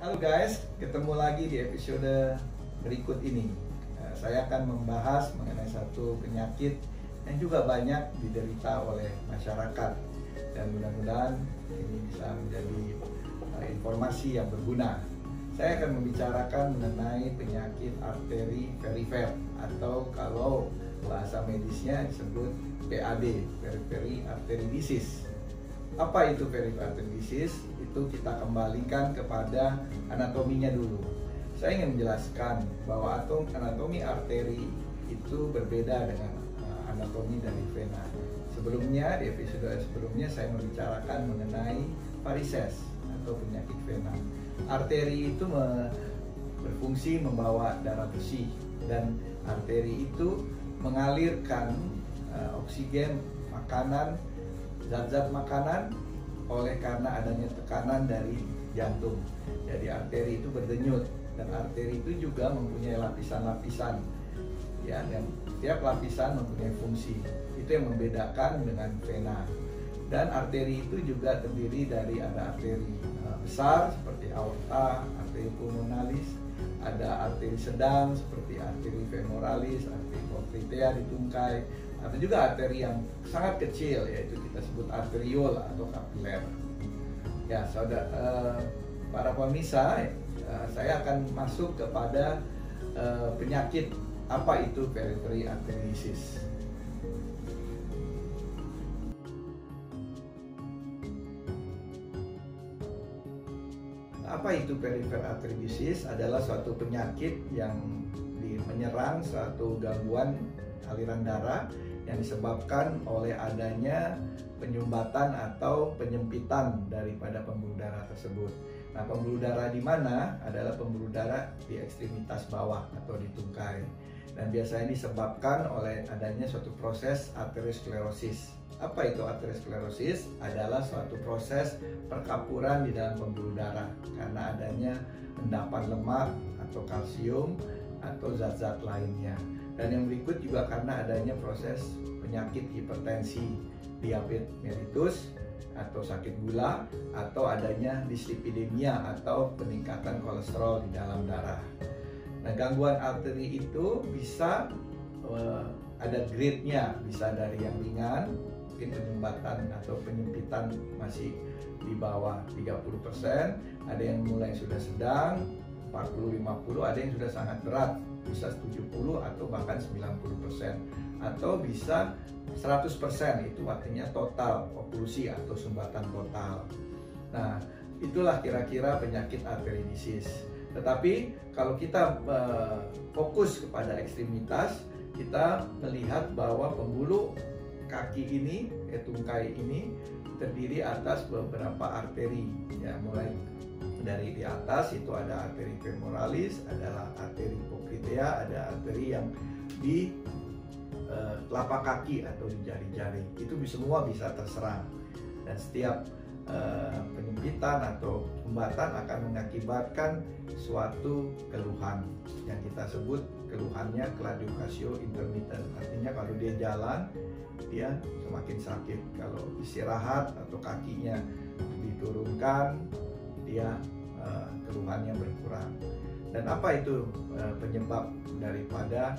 Halo guys, ketemu lagi di episode berikut ini. Saya akan membahas mengenai satu penyakit yang juga banyak diderita oleh masyarakat, dan mudah-mudahan ini bisa menjadi informasi yang berguna. Saya akan membicarakan mengenai penyakit arteri perifer, atau kalau bahasa medisnya disebut PAD, periphery artery disease. Apa itu periphery artery disease? Itu kita kembalikan kepada anatominya dulu. Saya ingin menjelaskan bahwa anatomi arteri itu berbeda dengan anatomi dari vena. Sebelumnya, di episode sebelumnya saya membicarakan mengenai varises atau penyakit vena. Arteri itu berfungsi membawa darah bersih, dan arteri itu mengalirkan oksigen, makanan, zat-zat makanan oleh karena adanya tekanan dari jantung. Jadi arteri itu berdenyut, dan arteri itu juga mempunyai lapisan-lapisan, ya, dan setiap lapisan mempunyai fungsi. Itu yang membedakan dengan vena. Dan arteri itu juga terdiri dari ada arteri besar seperti aorta, arteri pulmonalis, ada arteri sedang seperti arteri femoralis, arteri popliteal di tungkai, atau juga arteri yang sangat kecil, yaitu kita sebut arteriol atau kapiler. Ya, saudara, para pemirsa, saya akan masuk kepada penyakit apa itu periphery artery disease. Apa itu periphery artery disease? Adalah suatu penyakit yang menyerang suatu gangguan aliran darah yang disebabkan oleh adanya penyumbatan atau penyempitan daripada pembuluh darah tersebut. Nah, pembuluh darah di mana? Adalah pembuluh darah di ekstremitas bawah atau di tungkai. Dan biasanya disebabkan oleh adanya suatu proses arteriosklerosis. Apa itu arteriosklerosis? Adalah suatu proses perkapuran di dalam pembuluh darah karena adanya endapan lemak atau kalsium atau zat-zat lainnya. Dan yang berikut juga karena adanya proses penyakit hipertensi, diabetes mellitus atau sakit gula, atau adanya dislipidemia atau peningkatan kolesterol di dalam darah. Nah, gangguan arteri itu bisa ada grade-nya, bisa dari yang ringan, mungkin penyumbatan atau penyempitan masih di bawah 30%, ada yang mulai sudah sedang 40-50, ada yang sudah sangat berat, bisa 70 atau bahkan 90%, atau bisa 100%, itu artinya total oklusi atau sumbatan total. Nah, itulah kira-kira penyakit arteri disease. Tetapi kalau kita fokus kepada ekstremitas, kita melihat bahwa pembuluh kaki ini, tungkai ini terdiri atas beberapa arteri, ya, mulai dari di atas itu ada arteri femoralis, adalah arteri popliteal, ada arteri yang di telapak kaki atau di jari-jari. Itu semua bisa terserang, dan setiap penyempitan atau sumbatan akan mengakibatkan suatu keluhan yang kita sebut keluhannya claudication intermittent. Artinya kalau dia jalan, dia semakin sakit. Kalau istirahat atau kakinya diturunkan, dia keluhannya berkurang. Dan apa itu penyebab daripada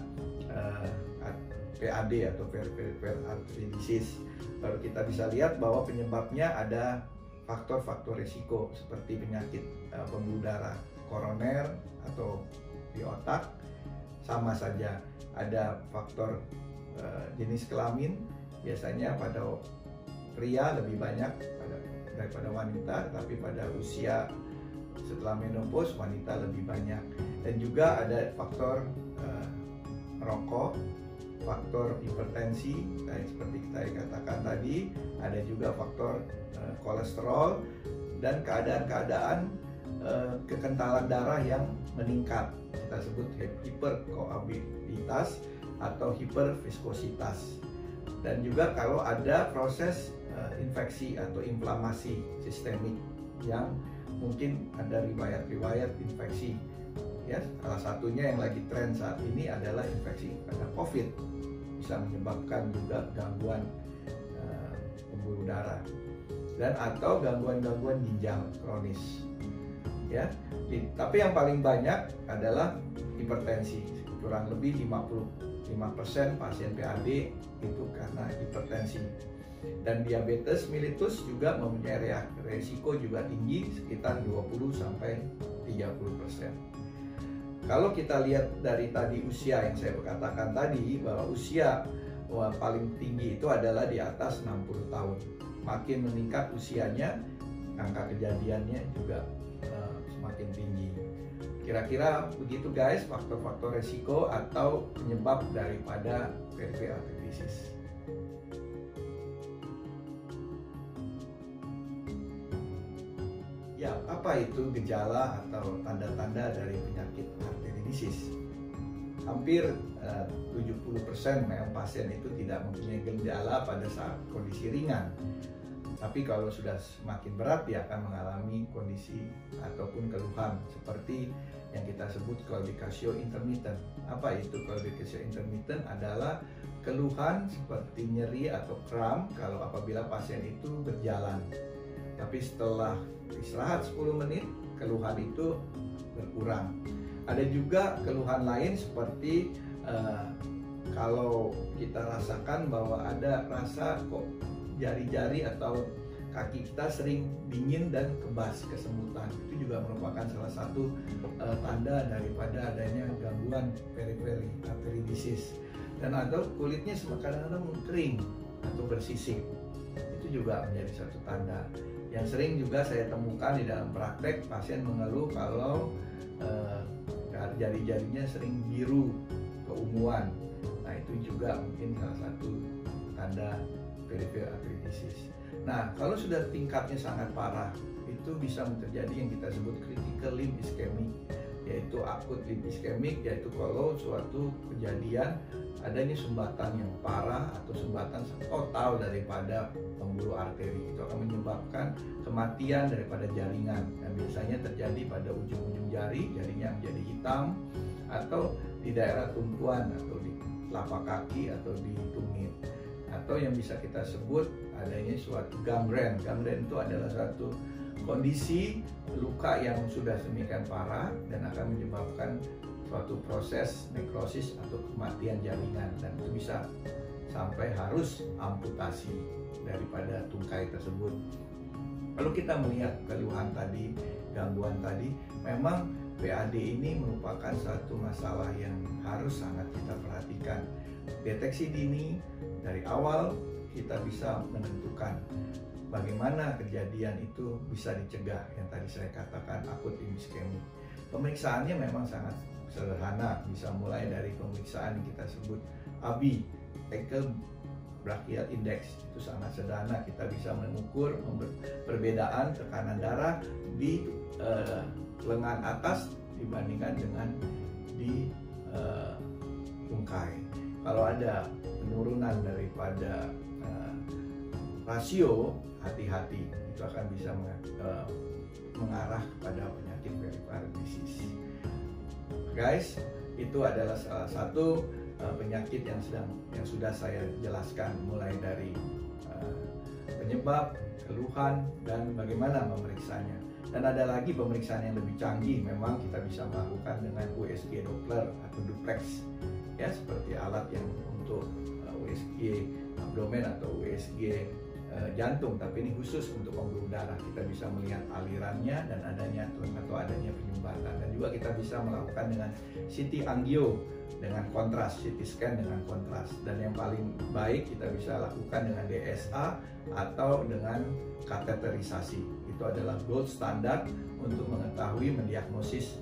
PAD atau periphery artery disease? Baru kita bisa lihat bahwa penyebabnya ada faktor-faktor risiko seperti penyakit pembuluh darah koroner atau di otak, sama saja. Ada faktor jenis kelamin, biasanya pada pria lebih banyak daripada wanita, tapi pada usia setelah menopause wanita lebih banyak. Dan juga ada faktor merokok, faktor hipertensi, seperti kita katakan tadi, ada juga faktor kolesterol, dan keadaan-keadaan kekentalan darah yang meningkat, kita sebut hiperkoagulabilitas atau hiperviskositas. Dan juga kalau ada proses infeksi atau inflamasi sistemik yang mungkin ada riwayat-riwayat infeksi, ya, salah satunya yang lagi tren saat ini adalah infeksi pada COVID, bisa menyebabkan juga gangguan pembuluh darah dan atau gangguan-gangguan ginjal kronis. ya. Tapi yang paling banyak adalah hipertensi. Kurang lebih 55% pasien PAD itu karena hipertensi. Dan diabetes mellitus juga mempunyai resiko juga tinggi, sekitar 20-30%. Kalau kita lihat dari tadi usia yang saya katakan tadi, bahwa usia paling tinggi itu adalah di atas 60 tahun. Makin meningkat usianya, angka kejadiannya juga semakin tinggi. Kira-kira begitu guys, faktor-faktor resiko atau penyebab daripada peripheral artery disease. Ya, apa itu gejala atau tanda-tanda dari penyakit arteri disease? Hampir 70% memang pasien itu tidak mempunyai gejala pada saat kondisi ringan. Tapi kalau sudah semakin berat, dia akan mengalami kondisi ataupun keluhan seperti yang kita sebut claudication intermittent. Apa itu claudication intermittent? Adalah keluhan seperti nyeri atau kram kalau apabila pasien itu berjalan. Tapi setelah istirahat 10 menit, keluhan itu berkurang. Ada juga keluhan lain seperti kalau kita rasakan bahwa ada rasa kok jari-jari atau kaki kita sering dingin dan kebas, kesemutan. Itu juga merupakan salah satu tanda daripada adanya gangguan peripheral artery disease. Dan atau kulitnya kadang-kadang kering atau bersisik. Itu juga menjadi satu tanda. Yang sering juga saya temukan di dalam praktek, pasien mengeluh kalau jari-jarinya sering biru, keunguan. Nah, itu juga mungkin salah satu tanda peripheral artery disease. Nah, kalau sudah tingkatnya sangat parah, itu bisa terjadi yang kita sebut critical limb ischemic, yaitu akut limb ischemic, yaitu kalau suatu kejadian adanya sumbatan yang parah atau sumbatan total daripada pembuluh arteri. Itu akan menyebabkan kematian daripada jaringan, dan biasanya terjadi pada ujung-ujung jari, jarinya menjadi hitam, atau di daerah tumpuan atau di telapak kaki atau di tumit, atau yang bisa kita sebut adanya suatu gangren. Gangren itu adalah suatu kondisi luka yang sudah sedemikian parah dan akan menyebabkan suatu proses nekrosis atau kematian jaringan, dan itu bisa sampai harus amputasi daripada tungkai tersebut. Lalu kita melihat keluhan tadi, gangguan tadi, memang PAD ini merupakan satu masalah yang harus sangat kita perhatikan. Deteksi dini dari awal kita bisa menentukan bagaimana kejadian itu bisa dicegah, yang tadi saya katakan akut limb ischemic. Pemeriksaannya memang sangat sederhana, bisa mulai dari pemeriksaan yang kita sebut ABI, Ankle Brachial Index. Itu sangat sederhana, kita bisa mengukur perbedaan tekanan darah di lengan atas dibandingkan dengan di tungkai. Kalau ada penurunan daripada rasio, hati-hati, itu akan bisa mengarah kepada penyakit peripheral disease. Guys, itu adalah salah satu penyakit yang sudah saya jelaskan, mulai dari penyebab, keluhan, dan bagaimana memeriksanya. Dan ada lagi pemeriksaan yang lebih canggih, memang kita bisa melakukan dengan USG Doppler atau duplex, ya, seperti alat yang untuk USG abdomen atau USG jantung, tapi ini khusus untuk pembuluh darah. Kita bisa melihat alirannya dan adanya penyumbatan, dan juga kita bisa melakukan dengan CT angio dengan kontras, CT scan dengan kontras, dan yang paling baik kita bisa lakukan dengan DSA atau dengan kateterisasi. Itu adalah gold standard untuk mengetahui mendiagnosis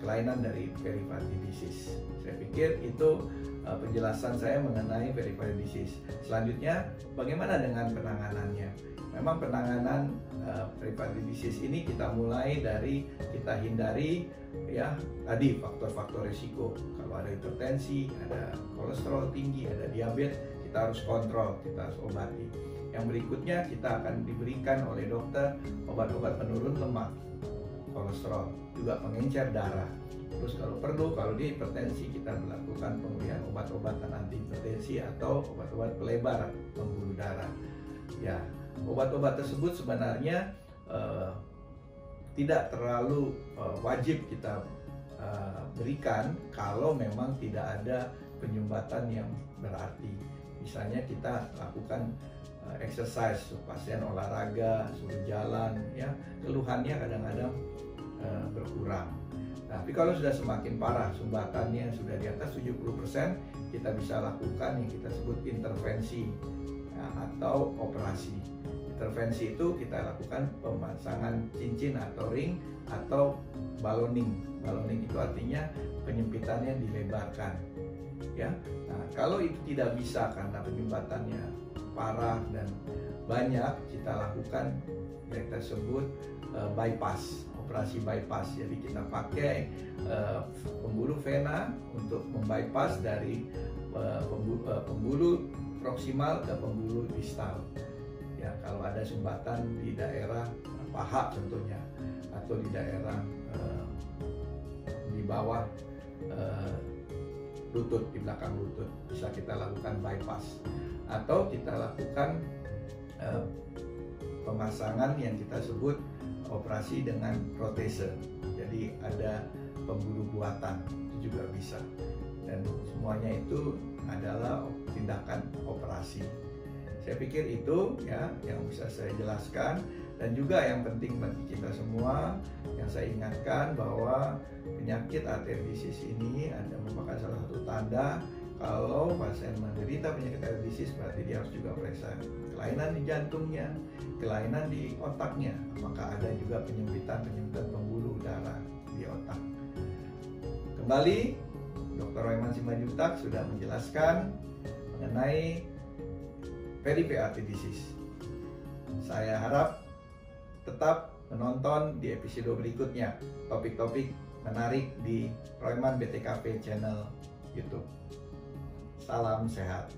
kelainan dari peripheral disease. Saya pikir itu penjelasan saya mengenai peripheral disease. Selanjutnya, bagaimana dengan penanganannya? Memang penanganan peripheral disease ini kita mulai dari kita hindari, ya, tadi faktor-faktor risiko. Kalau ada hipertensi, ada kolesterol tinggi, ada diabetes, kita harus kontrol, kita harus obati. Yang berikutnya, kita akan diberikan oleh dokter obat-obat penurun lemak, kolesterol, juga pengencer darah. Terus kalau perlu, kalau dia hipertensi, kita melakukan pemberian obat-obatan anti hipertensi atau obat-obat pelebar pembuluh darah. Ya, obat-obat tersebut sebenarnya tidak terlalu wajib kita berikan kalau memang tidak ada penyumbatan yang berarti. Misalnya kita lakukan exercise, pasien olahraga, suruh jalan, ya keluhannya kadang-kadang berkurang. Tapi kalau sudah semakin parah, sumbatannya sudah di atas 70%, kita bisa lakukan yang kita sebut intervensi ya, atau operasi. Intervensi itu kita lakukan pemasangan cincin atau ring atau balloning. Balloning itu artinya penyempitannya dilebarkan. Ya, nah, kalau itu tidak bisa karena penyumbatannya parah dan banyak, kita lakukan yang kita sebut bypass, operasi bypass. Jadi kita pakai pembuluh vena untuk membypass dari pembuluh proksimal ke pembuluh distal. Ya, kalau ada sumbatan di daerah paha contohnya, atau di daerah di bawah lutut, di belakang lutut, bisa kita lakukan bypass, atau kita lakukan pemasangan yang kita sebut operasi dengan protese. Jadi ada pembuluh buatan, itu juga bisa, dan semuanya itu adalah tindakan operasi. Saya pikir itu ya yang bisa saya jelaskan, dan juga yang penting bagi kita semua yang saya ingatkan bahwa penyakit arteritis ini merupakan salah satu tanda kalau pasien menderita penyakit arteritis, berarti dia harus juga periksa kelainan di jantungnya, kelainan di otaknya, apakah ada juga penyempitan pembuluh darah di otak. Kembali, Dr. Royman Simanjuntak sudah menjelaskan mengenai peripheral arteritis. Saya harap tetap menonton di episode berikutnya, topik-topik menarik di Royman BTKP channel YouTube. Salam sehat.